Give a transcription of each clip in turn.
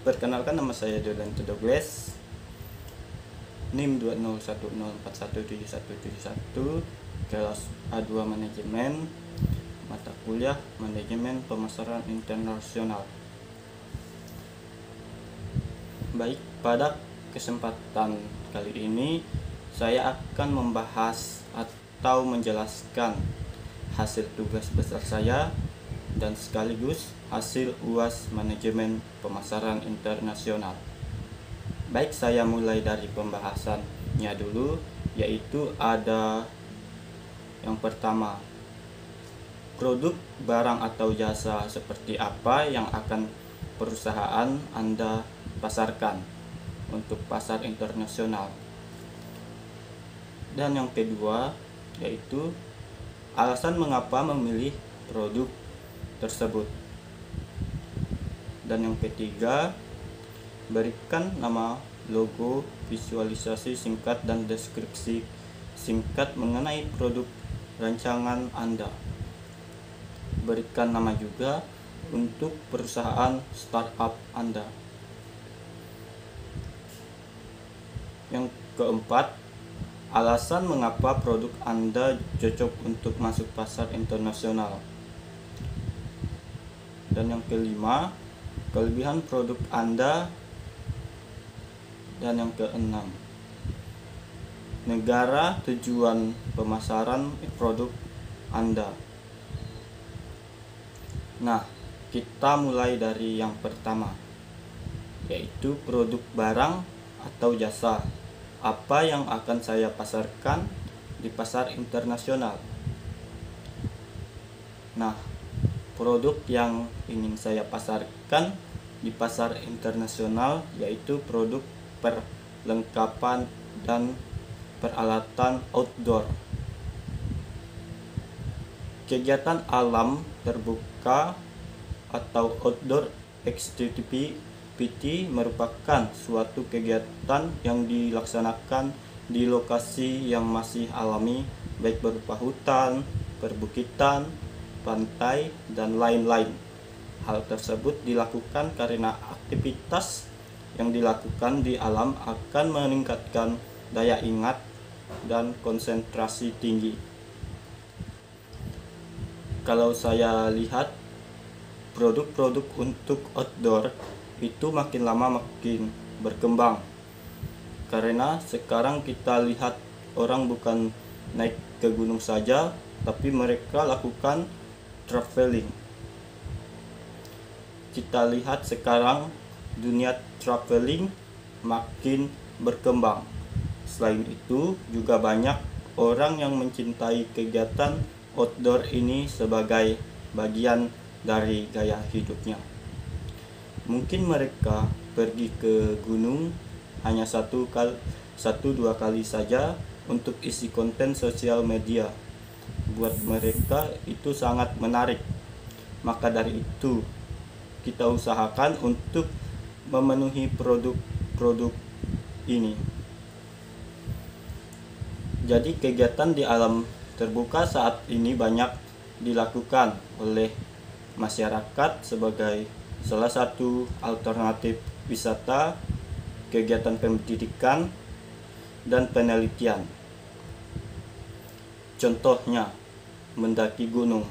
Perkenalkan, nama saya Dodan Tudogles, NIM 2010417171, kelas A2 Manajemen, mata kuliah Manajemen Pemasaran Internasional. Baik, pada kesempatan kali ini saya akan membahas atau menjelaskan hasil tugas besar saya dan sekaligus hasil UAS Manajemen Pemasaran Internasional. Baik, saya mulai dari pembahasannya dulu, yaitu ada yang pertama, produk, barang atau jasa seperti apa yang akan perusahaan Anda pasarkan untuk pasar internasional. Dan yang kedua, yaitu alasan mengapa memilih produk tersebut. Dan yang ketiga, berikan nama, logo, visualisasi singkat dan deskripsi singkat mengenai produk rancangan Anda. Berikan nama juga untuk perusahaan startup Anda. Yang keempat, alasan mengapa produk Anda cocok untuk masuk pasar internasional. Dan yang kelima, kelebihan produk Anda. Dan yang keenam, negara tujuan pemasaran produk Anda. Nah, kita mulai dari yang pertama, yaitu produk, barang atau jasa. Apa yang akan saya pasarkan di pasar internasional? Nah, produk yang ingin saya pasarkan di pasar internasional yaitu produk perlengkapan dan peralatan outdoor, kegiatan alam terbuka atau outdoor activity merupakan suatu kegiatan yang dilaksanakan di lokasi yang masih alami, baik berupa hutan, perbukitan, pantai, dan lain-lain. Hal tersebut dilakukan karena aktivitas yang dilakukan di alam akan meningkatkan daya ingat dan konsentrasi tinggi. Kalau saya lihat, produk-produk untuk outdoor itu makin lama makin berkembang, karena sekarang kita lihat orang bukan naik ke gunung saja, tapi mereka lakukan traveling. Kita lihat sekarang dunia traveling makin berkembang. Selain itu, juga banyak orang yang mencintai kegiatan outdoor ini sebagai bagian dari gaya hidupnya. Mungkin mereka pergi ke gunung hanya 1-2 kali saja untuk isi konten sosial media. Buat mereka itu sangat menarik. Maka dari itu, kita usahakan untuk memenuhi produk-produk ini. Jadi kegiatan di alam terbuka saat ini banyak dilakukan oleh masyarakat sebagai salah satu alternatif wisata, kegiatan pendidikan, dan penelitian. Contohnya, mendaki gunung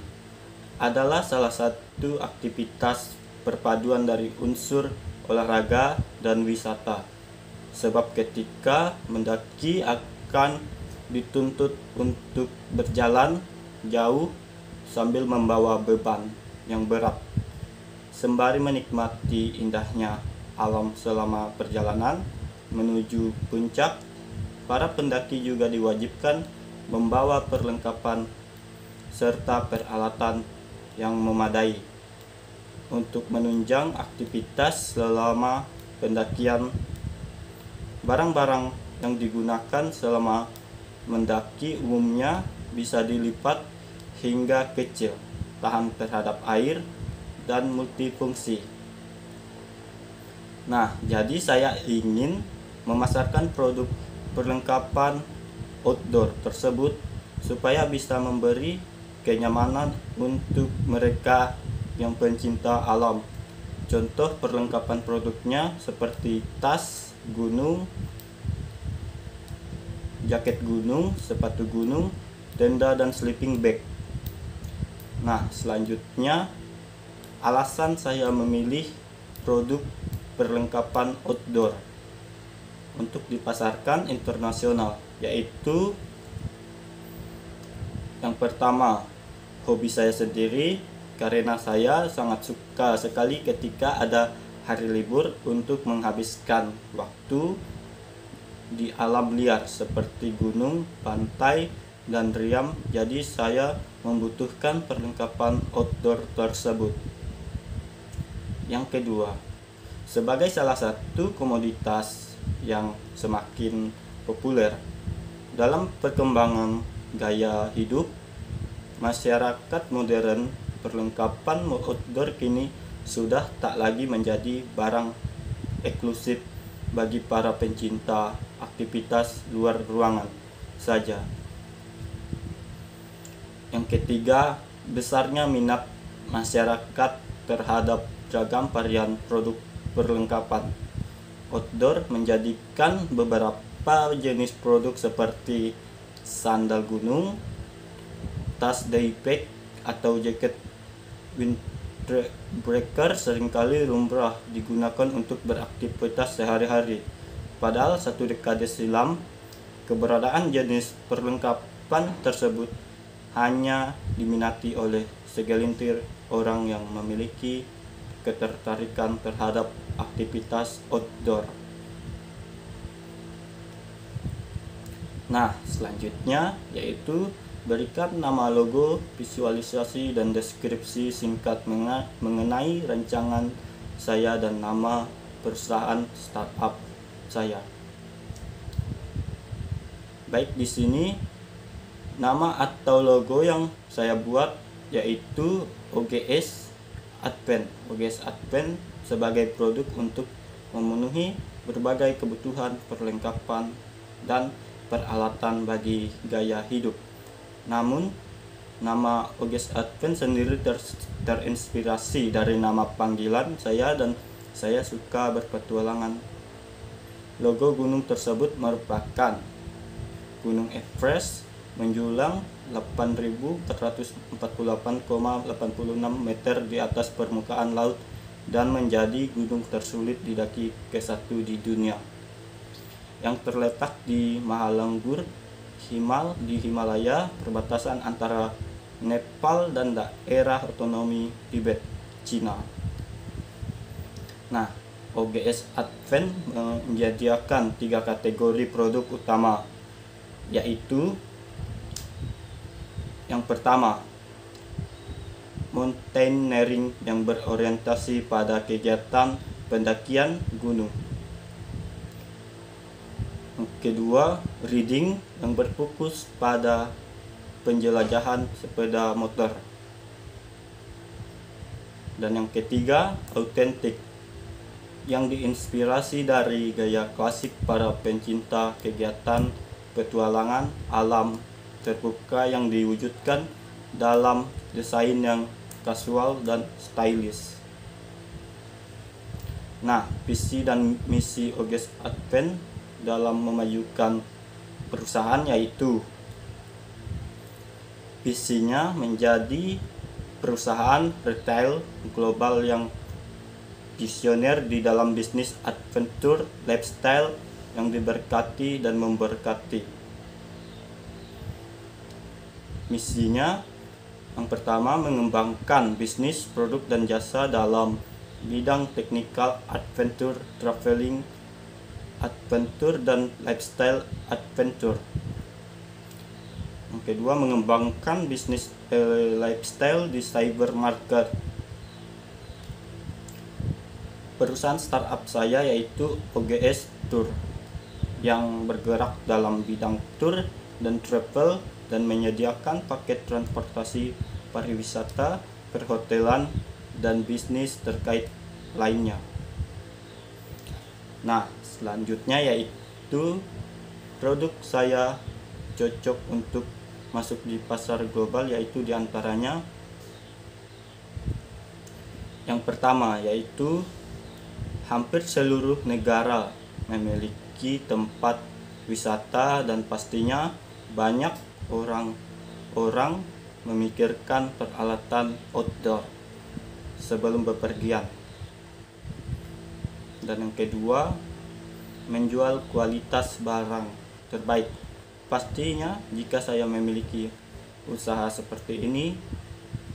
adalah salah satu aktivitas perpaduan dari unsur olahraga dan wisata. Sebab ketika mendaki akan dituntut untuk berjalan jauh sambil membawa beban yang berat. Sembari menikmati indahnya alam selama perjalanan menuju puncak, para pendaki juga diwajibkan membawa perlengkapan serta peralatan yang memadai untuk menunjang aktivitas selama pendakian. Barang-barang yang digunakan selama mendaki umumnya bisa dilipat hingga kecil, tahan terhadap air, dan multifungsi. Nah, jadi saya ingin memasarkan produk perlengkapan outdoor tersebut supaya bisa memberi kenyamanan untuk mereka yang pencinta alam. Contoh perlengkapan produknya seperti tas gunung, jaket gunung, sepatu gunung, tenda, dan sleeping bag. Nah, selanjutnya alasan saya memilih produk perlengkapan outdoor untuk dipasarkan internasional, yaitu yang pertama, hobi saya sendiri, karena saya sangat suka sekali ketika ada hari libur untuk menghabiskan waktu di alam liar seperti gunung, pantai, dan riam. Jadi saya membutuhkan perlengkapan outdoor tersebut. Yang kedua, sebagai salah satu komoditas yang semakin populer dalam perkembangan gaya hidup masyarakat modern, perlengkapan outdoor kini sudah tak lagi menjadi barang eksklusif bagi para pencinta aktivitas luar ruangan saja. Yang ketiga, besarnya minat masyarakat terhadap beragam varian produk perlengkapan outdoor menjadikan beberapa jenis produk seperti sandal gunung, tas daypack, atau jaket windbreaker seringkali lumrah digunakan untuk beraktivitas sehari-hari. Padahal 1 dekade silam, keberadaan jenis perlengkapan tersebut hanya diminati oleh segelintir orang yang memiliki ketertarikan terhadap aktivitas outdoor. Nah, selanjutnya yaitu berikan nama logo, visualisasi, dan deskripsi singkat mengenai rancangan saya dan nama perusahaan startup saya. Baik, di sini nama atau logo yang saya buat yaitu OGS Advent. OGS Advent sebagai produk untuk memenuhi berbagai kebutuhan perlengkapan dan peralatan bagi gaya hidup. Namun, nama OGS Advent sendiri terinspirasi dari nama panggilan saya dan saya suka berpetualangan. Logo gunung tersebut merupakan Gunung Everest menjulang 8.448,86 meter di atas permukaan laut dan menjadi gunung tersulit didaki ke-1 di dunia, yang terletak di Mahalanggur di Himalaya, perbatasan antara Nepal dan daerah otonomi Tibet, Cina. Nah, OGS Advent menyediakan 3 kategori produk utama, yaitu yang pertama, mountaineering yang berorientasi pada kegiatan pendakian gunung. Yang kedua, riding yang berfokus pada penjelajahan sepeda motor. Dan yang ketiga, authentic yang diinspirasi dari gaya klasik para pencinta kegiatan petualangan alam terbuka yang diwujudkan dalam desain yang kasual dan stylish. Nah, visi dan misi OGS Advent dalam memajukan perusahaan yaitu visinya menjadi perusahaan retail global yang visioner di dalam bisnis adventure lifestyle yang diberkati dan memberkati. Misinya yang pertama, mengembangkan bisnis, produk, dan jasa dalam bidang technical adventure, traveling adventure, dan lifestyle adventure. Yang kedua, mengembangkan bisnis lifestyle di cyber market. Perusahaan startup saya yaitu OGS Tour yang bergerak dalam bidang tour dan travel dan menyediakan paket transportasi, pariwisata, perhotelan, dan bisnis terkait lainnya. Nah, selanjutnya yaitu produk saya cocok untuk masuk di pasar global, yaitu diantaranya Yang pertama yaitu hampir seluruh negara memiliki tempat wisata dan pastinya banyak orang memikirkan peralatan outdoor sebelum bepergian. Dan yang kedua, menjual kualitas barang terbaik. Pastinya jika saya memiliki usaha seperti ini,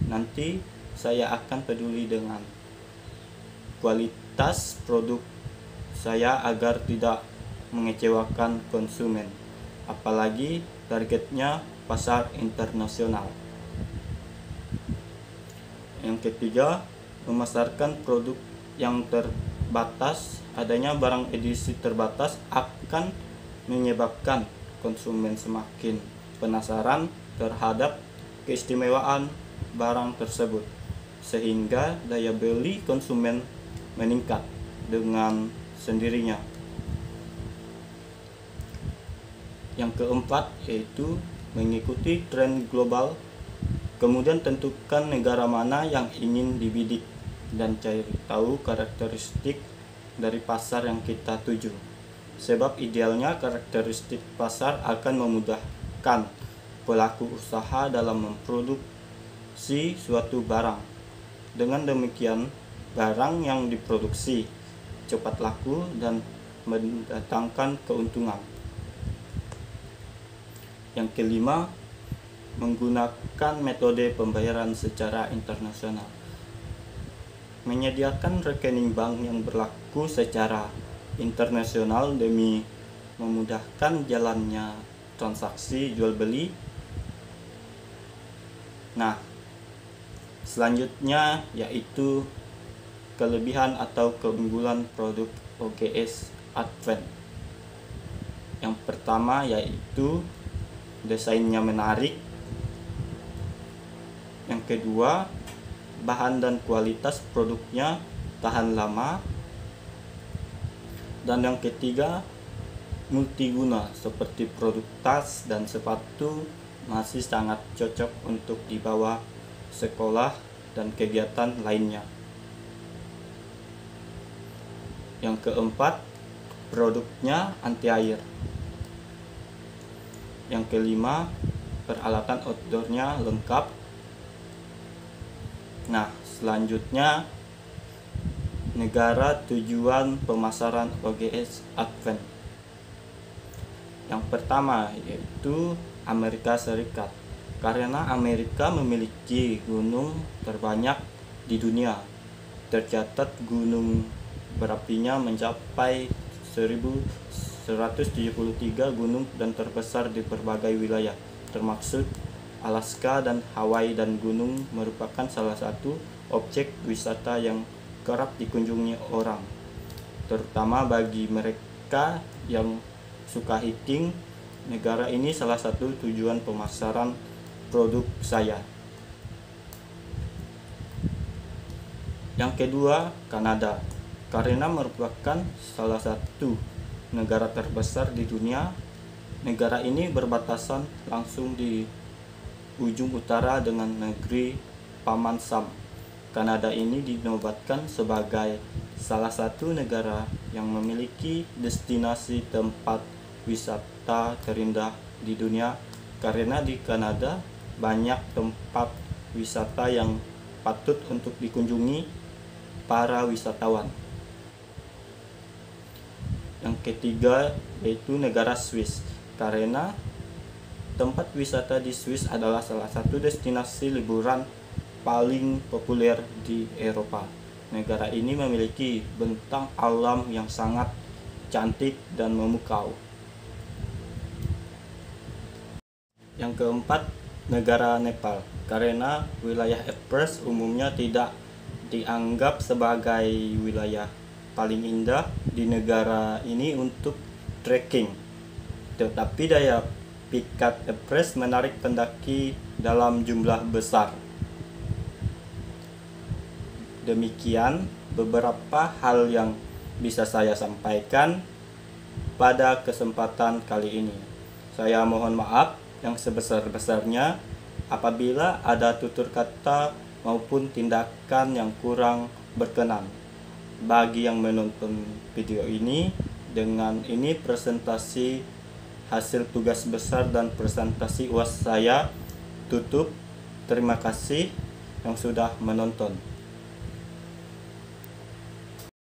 nanti saya akan peduli dengan kualitas produk saya agar tidak mengecewakan konsumen, apalagi targetnya pasar internasional. Yang ketiga, memasarkan produk yang terbatas. Adanya barang edisi terbatas akan menyebabkan konsumen semakin penasaran terhadap keistimewaan barang tersebut, sehingga daya beli konsumen meningkat dengan sendirinya. Yang keempat yaitu mengikuti tren global. Kemudian tentukan negara mana yang ingin dibidik dan cari tahu karakteristik dari pasar yang kita tuju. Sebab idealnya karakteristik pasar akan memudahkan pelaku usaha dalam memproduksi suatu barang. Dengan demikian, barang yang diproduksi cepat laku dan mendatangkan keuntungan. Yang kelima, menggunakan metode pembayaran secara internasional. Menyediakan rekening bank yang berlaku secara internasional demi memudahkan jalannya transaksi jual beli. Nah, selanjutnya yaitu kelebihan atau keunggulan produk OGS Advent. Yang pertama yaitu desainnya menarik. Yang kedua, bahan dan kualitas produknya tahan lama. Dan yang ketiga, multiguna seperti produk tas dan sepatu masih sangat cocok untuk dibawa sekolah dan kegiatan lainnya. Yang keempat, produknya anti air. Yang kelima, peralatan outdoornya lengkap. Nah, selanjutnya negara tujuan pemasaran OGS Advent. Yang pertama yaitu Amerika Serikat. Karena Amerika memiliki gunung terbanyak di dunia. Tercatat gunung berapinya mencapai 1173 gunung dan terbesar di berbagai wilayah, termasuk Alaska dan Hawaii, dan gunung merupakan salah satu objek wisata yang kerap dikunjungi orang, terutama bagi mereka yang suka hiking. Negara ini salah satu tujuan pemasaran produk saya. Yang kedua, Kanada. Karena merupakan salah satu negara terbesar di dunia. Negara ini berbatasan langsung di ujung utara dengan negeri Paman Sam. Kanada ini dinobatkan sebagai salah satu negara yang memiliki destinasi tempat wisata terindah di dunia, karena di Kanada banyak tempat wisata yang patut untuk dikunjungi para wisatawan. Yang ketiga yaitu negara Swiss. Karena tempat wisata di Swiss adalah salah satu destinasi liburan paling populer di Eropa. Negara ini memiliki bentang alam yang sangat cantik dan memukau. Yang keempat, negara Nepal. Karena wilayah Everest umumnya tidak dianggap sebagai wilayah paling indah di negara ini untuk trekking, tetapi daya pikat Everest menarik pendaki dalam jumlah besar. Demikian beberapa hal yang bisa saya sampaikan pada kesempatan kali ini. Saya mohon maaf yang sebesar-besarnya apabila ada tutur kata maupun tindakan yang kurang berkenan. Bagi yang menonton video ini, dengan ini presentasi hasil tugas besar dan presentasi UAS saya tutup. Terima kasih yang sudah menonton.